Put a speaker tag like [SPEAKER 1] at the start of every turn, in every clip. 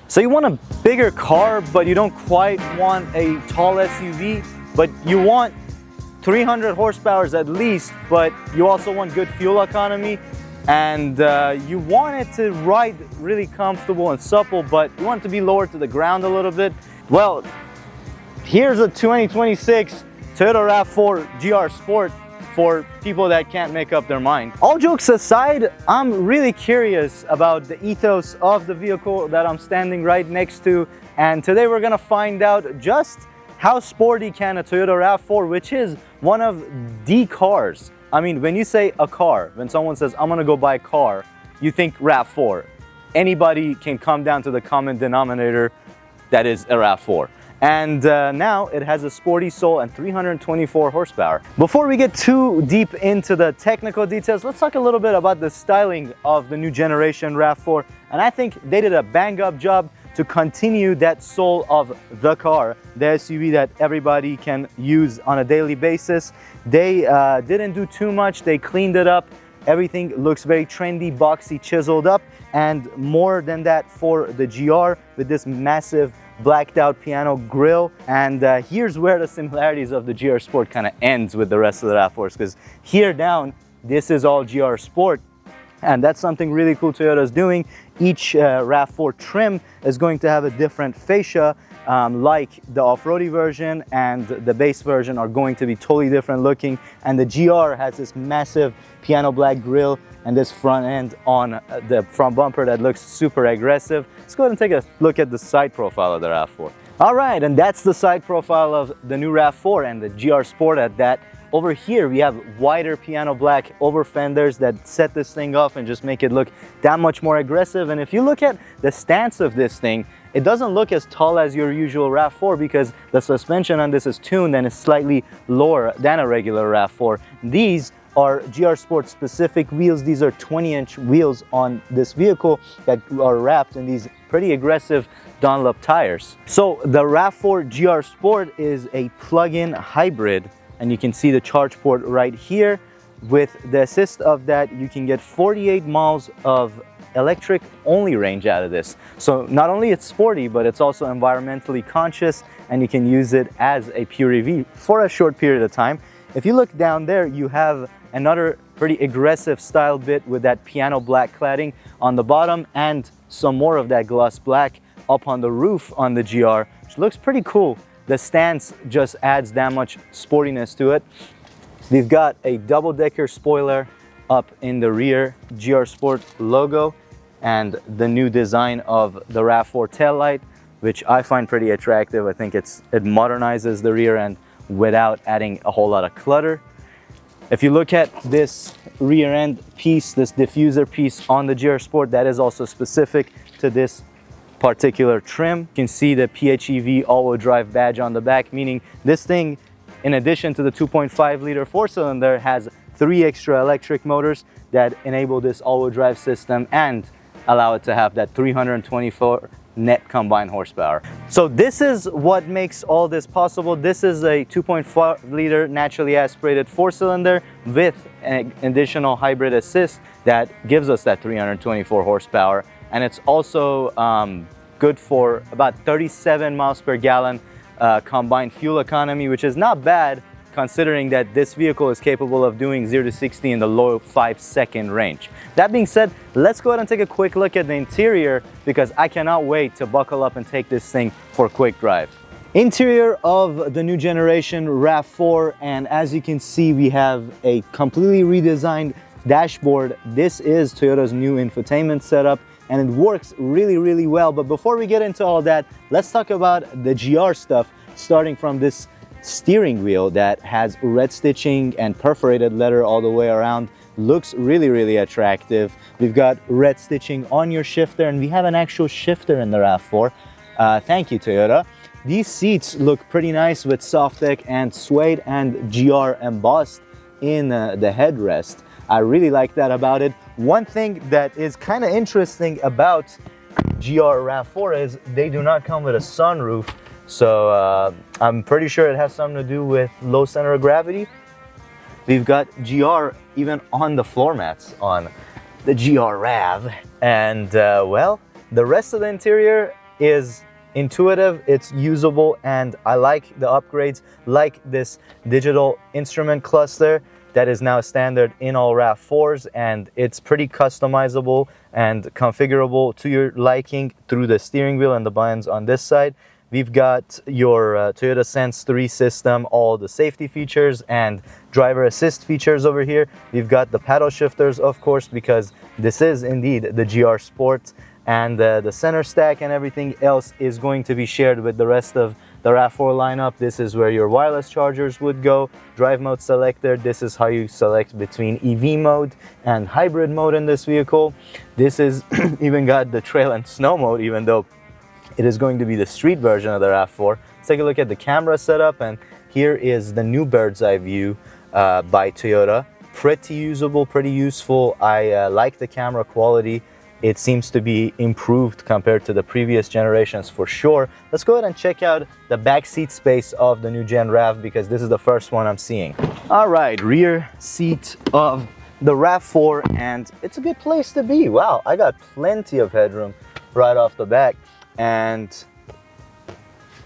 [SPEAKER 1] So you want a bigger car, but you don't quite want a tall SUV, but you want 300 horsepower at least, but you also want good fuel economy, and you want it to ride really comfortable and supple, but you want it to be lower to the ground a little bit. Well, here's a 2026 Toyota RAV4 GR Sport for people that can't make up their mind. All jokes aside, I'm really curious about the ethos of the vehicle that I'm standing right next to, and today we're gonna find out just how sporty can a Toyota RAV4, which is one of the cars. I mean, when you say a car, when someone says, I'm gonna go buy a car, you think RAV4. Anybody can come down to the common denominator that is a RAV4. And now it has a sporty soul and 324 horsepower. Before we get too deep into the technical details, let's talk a little bit about the styling of the new generation RAV4. And I think they did a bang up job to continue that soul of the car, the SUV that everybody can use on a daily basis. They didn't do too much, they cleaned it up. Everything looks very trendy, boxy, chiseled up, and more than that for the GR with this massive blacked out piano grille. And here's where the similarities of the GR Sport kind of ends with the rest of the RAV4s, because here down, this is all GR Sport. And that's something really cool Toyota is doing. Each RAV4 trim is going to have a different fascia, like the off-roady version and the base version are going to be totally different looking. And the GR has this massive piano black grille and this front end on the front bumper that looks super aggressive. Let's go ahead and take a look at the side profile of the RAV4. All right, and that's the side profile of the new RAV4 and the GR Sport at that. Over here, we have wider piano black over fenders that set this thing off and just make it look that much more aggressive. And if you look at the stance of this thing, it doesn't look as tall as your usual RAV4 because the suspension on this is tuned and is slightly lower than a regular RAV4. These are GR Sport specific wheels. These are 20-inch wheels on this vehicle that are wrapped in these pretty aggressive Dunlop tires. So the RAV4 GR Sport is a plug-in hybrid, and you can see the charge port right here. With the assist of that, you can get 48 miles of electric only range out of this. So not only it's sporty, but it's also environmentally conscious, and you can use it as a pure EV for a short period of time. If you look down there, you have another pretty aggressive style bit with that piano black cladding on the bottom and some more of that gloss black up on the roof on the GR, which looks pretty cool. The stance just adds that much sportiness to it. We've got a double-decker spoiler up in the rear, GR Sport logo, and the new design of the RAV4 taillight, which I find pretty attractive. I think it modernizes the rear end without adding a whole lot of clutter. If you look at this rear end piece, this diffuser piece on the GR Sport, that is also specific to this particular trim. You can see the PHEV all-wheel drive badge on the back, meaning this thing, in addition to the 2.5 liter four-cylinder, has 3 extra electric motors that enable this all-wheel drive system and allow it to have that 324 net combined horsepower. So this is what makes all this possible. This is a 2.5 liter naturally aspirated four-cylinder with an additional hybrid assist that gives us that 324 horsepower. And it's also good for about 37 miles per gallon combined fuel economy, which is not bad considering that this vehicle is capable of doing 0 to 60 in the low 5-second range. That being said, let's go ahead and take a quick look at the interior because I cannot wait to buckle up and take this thing for a quick drive. Interior of the new generation RAV4, and as you can see, we have a completely redesigned dashboard. This is Toyota's new infotainment setup, and it works really well. But before we get into all that, let's talk about the GR stuff, starting from this steering wheel that has red stitching and perforated leather all the way around. Looks really attractive. We've got red stitching on your shifter, and we have an actual shifter in the RAV4. Thank you, Toyota. These seats look pretty nice with soft deck and suede and GR embossed in the headrest. I really like that about it. One thing that is kind of interesting about GR RAV4 is they do not come with a sunroof. So I'm pretty sure it has something to do with low center of gravity. We've got GR even on the floor mats on the GR RAV. And well, the rest of the interior is intuitive, it's usable, and I like the upgrades, like this digital instrument cluster that is now standard in all RAV4s, and it's pretty customizable and configurable to your liking through the steering wheel and the buttons on this side. We've got your Toyota Sense 3 system, all the safety features and driver assist features over here. We've got the paddle shifters, of course, because this is indeed the GR Sport, and the center stack and everything else is going to be shared with the rest of the RAV4 lineup. This is where your wireless chargers would go. Drive mode selector, this is how you select between EV mode and hybrid mode in this vehicle. This is even got the trail and snow mode, even though it is going to be the street version of the RAV4. Let's take a look at the camera setup, and here is the new bird's eye view by Toyota. Pretty usable, pretty useful. I like the camera quality. It seems to be improved compared to the previous generations for sure. Let's go ahead and check out the back seat space of the new Gen RAV, because this is the first one I'm seeing. All right, rear seat of the RAV4, and it's a good place to be. Wow, I got plenty of headroom right off the back, and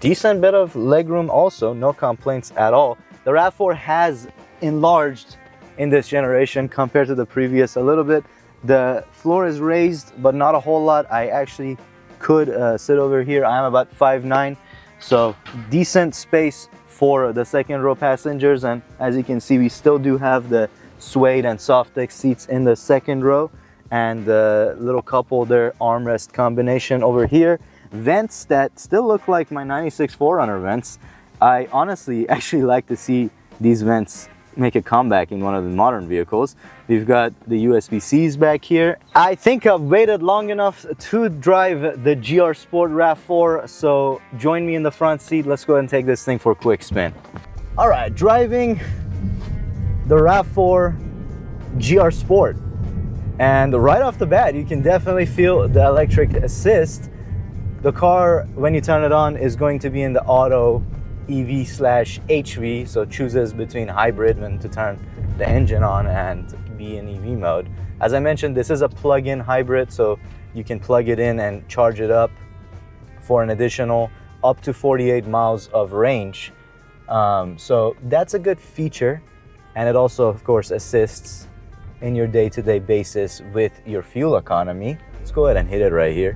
[SPEAKER 1] decent bit of legroom also, no complaints at all. The RAV4 has enlarged in this generation compared to the previous a little bit. The floor is raised, but not a whole lot. I actually could sit over here. I'm about 5'9", so decent space for the second row passengers. And as you can see, we still do have the suede and Softex seats in the second row, and the little cup holder armrest combination over here. Vents that still look like my 96 4Runner vents. I honestly actually like to see these vents make a comeback in one of the modern vehicles. We've got the USB-Cs back here. I think I've waited long enough to drive the GR Sport RAV4, so join me in the front seat. Let's go ahead and take this thing for a quick spin. All right, driving the RAV4 GR Sport, and right off the bat you can definitely feel the electric assist. The car, when you turn it on, is going to be in the auto EV/HV, so it chooses between hybrid when to turn the engine on and be in EV mode. As I mentioned, this is a plug-in hybrid, so you can plug it in and charge it up for an additional up to 48 miles of range. So that's a good feature, and it also, of course, assists in your day-to-day basis with your fuel economy. Let's go ahead and hit it right here.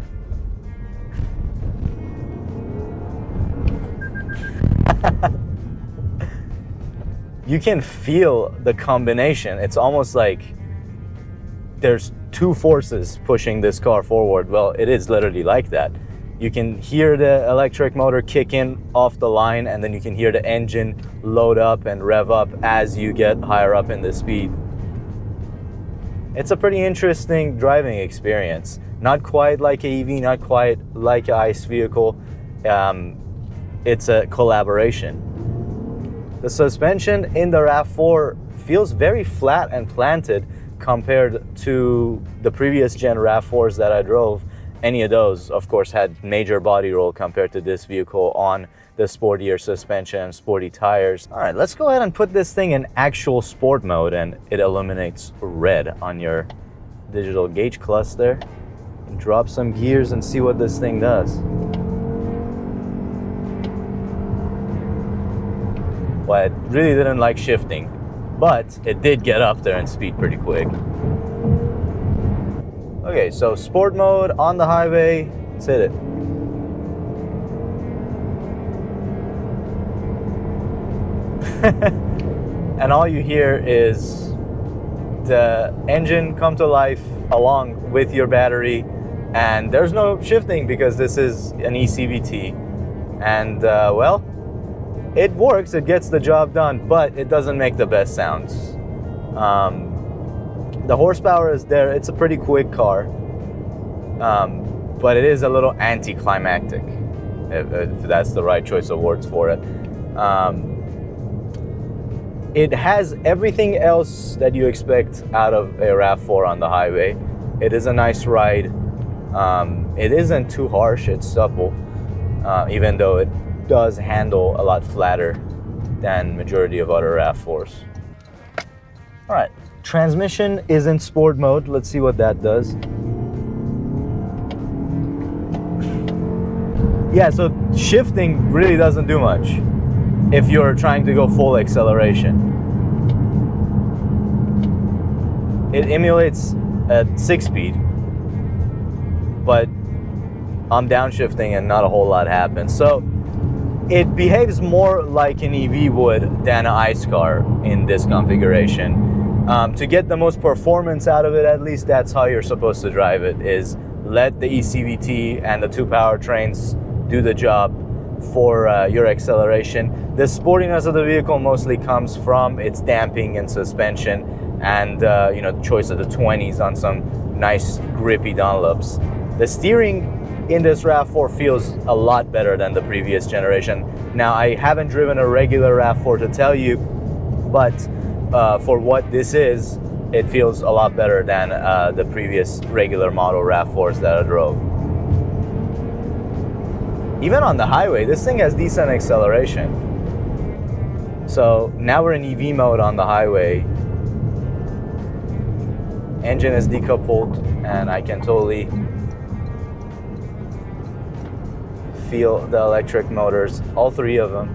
[SPEAKER 1] You can feel the combination. It's almost like there's two forces pushing this car forward. Well, it is literally like that. You can hear the electric motor kick in off the line, and then you can hear the engine load up and rev up as you get higher up in the speed. It's a pretty interesting driving experience. Not quite like a EV, not quite like an ICE vehicle. It's a collaboration. The suspension in the RAV4 feels very flat and planted compared to the previous gen RAV4s that I drove. Any of those, of course, had major body roll compared to this vehicle on the sportier suspension and sporty tires. All right, let's go ahead and put this thing in actual sport mode, and it illuminates red on your digital gauge cluster. Drop some gears and see what this thing does. Well, it really didn't like shifting, but it did get up there and speed pretty quick. Okay, so sport mode on the highway, let's hit it. And all you hear is the engine come to life along with your battery, and there's no shifting because this is an eCVT. And well, it works, it gets the job done, but it doesn't make the best sounds. The horsepower is there, it's a pretty quick car, but it is a little anticlimactic, if that's the right choice of words for it. It has everything else that you expect out of a RAV4 on the highway. It is a nice ride. It isn't too harsh, it's supple, even though it does handle a lot flatter than majority of other RAV4s. All right, transmission is in sport mode. Let's see what that does. Yeah, so shifting really doesn't do much if you're trying to go full acceleration. It emulates a 6-speed, but I'm downshifting and not a whole lot happens. So it behaves more like an EV would than an ICE car in this configuration. To get the most performance out of it, at least that's how you're supposed to drive it, is let the ECVT and the two powertrains do the job for your acceleration. The sportiness of the vehicle mostly comes from its damping and suspension, and you know, the choice of the 20s on some nice grippy Dunlops. The steering in this RAV4 feels a lot better than the previous generation. Now, I haven't driven a regular RAV4 to tell you, but for what this is, it feels a lot better than the previous regular model RAV4s that I drove. Even on the highway, this thing has decent acceleration. So now we're in EV mode on the highway. Engine is decoupled, and I can totally feel the electric motors, all three of them,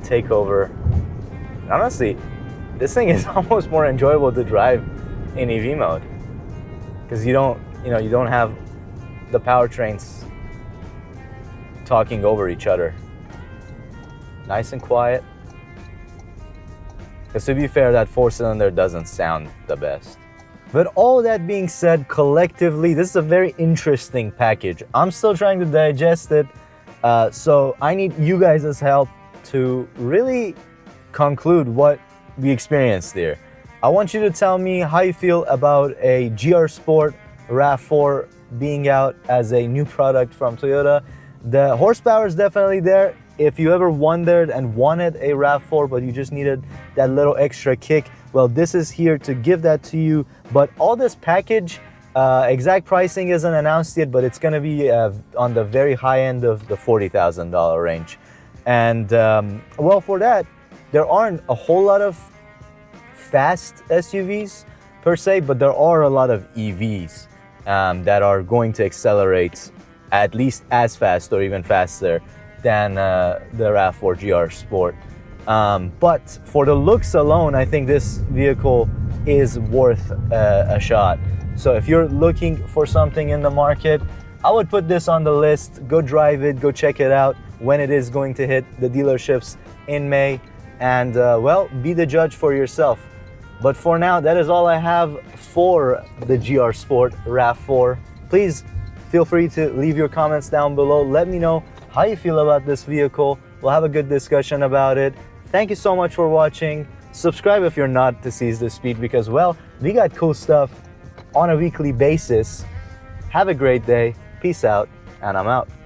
[SPEAKER 1] take over. Honestly, this thing is almost more enjoyable to drive in EV mode, because you don't have the powertrains talking over each other. Nice and quiet. Because to be fair, that 4-cylinder doesn't sound the best. But all that being said, collectively, this is a very interesting package. I'm still trying to digest it, so I need you guys' help to really conclude what we experienced there. I want you to tell me how you feel about a GR Sport RAV4 being out as a new product from Toyota. The horsepower is definitely there. If you ever wondered and wanted a RAV4 but you just needed that little extra kick, well, this is here to give that to you. But all this package, exact pricing isn't announced yet, but it's going to be on the very high end of the $40,000 range. And well, for that, there aren't a whole lot of fast SUVs per se, but there are a lot of EVs that are going to accelerate at least as fast or even faster than the RAV4 GR Sport. But for the looks alone, I think this vehicle is worth a shot. So if you're looking for something in the market, I would put this on the list. Go drive it, go check it out when it is going to hit the dealerships in May, and well, be the judge for yourself. But for now, that is all I have for the GR Sport RAV4. Please feel free to leave your comments down below. Let me know how you feel about this vehicle. We'll have a good discussion about it. Thank you so much for watching. Subscribe if you're not to Seize the Speed, because, well, we got cool stuff on a weekly basis. Have a great day. Peace out, and I'm out.